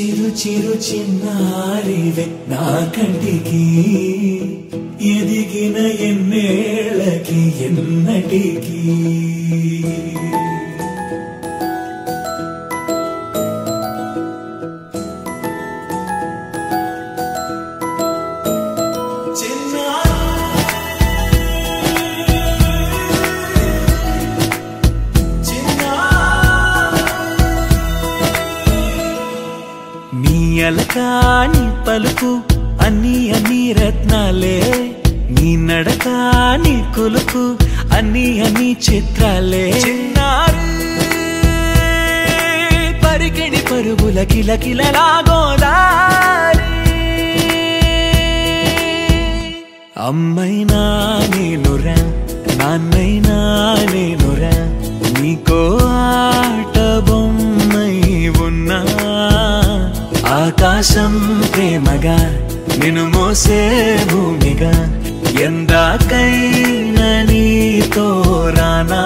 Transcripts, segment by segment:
చిరు చిరు చిన్నారివే నా కంటికి ఎదిగిన ఎన్నేళ్ళకి ఎన్నటికి అలకాని పలుకు అన్ని అన్ని రత్నాలే నీ నడకాని కులుకు అన్ని అన్ని చిత్రాలే చిన్నారు పరికిణి పరుగుల కిలకిలలాగోదారి అమ్మైనా నేనురా నాన్నైనా నేనురా నీకో ఆట బొమ్మై ఉన్నా ఆకాశం ప్రేమగా నిన్ను మోసే భూమిగా ఎందాకైనా నీతో రానా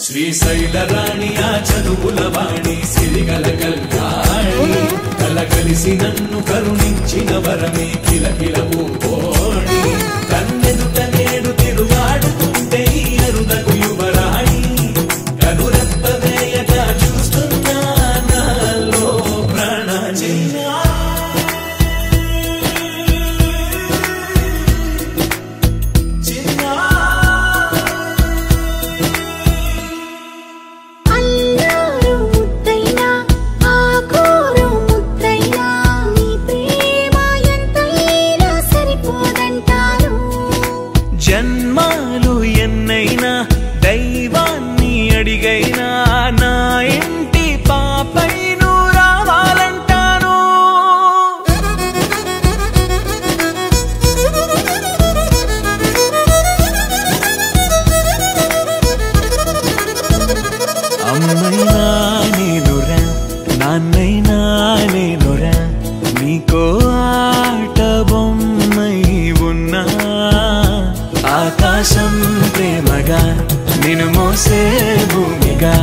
శ్రీశైల రాణి ఆ చదువుల వాణి సిరిగల కల్యాణి కలగలిసి నన్ను కరుణించిన వరమే కిలకిల పూకోణి కన్నెదుట నేడు తిరుగాడుతుంటే ఈ అరుదకు యువరాణి కనురెప్ప వేయగా చూస్తున్నా నాలో ప్రాణ జన్మాలు ఎన్నైనా దైవాన్ని అడిగైనా నా ఇంటి పాపై నువ్వు రావాలంటాను అమ్మైనా నేనురా నాన్నైనా నేనురా నీకో ఆట బొమ్మై ఉన్నా ఆకాశం ప్రేమగా నిన్ను మోసే భూమిగా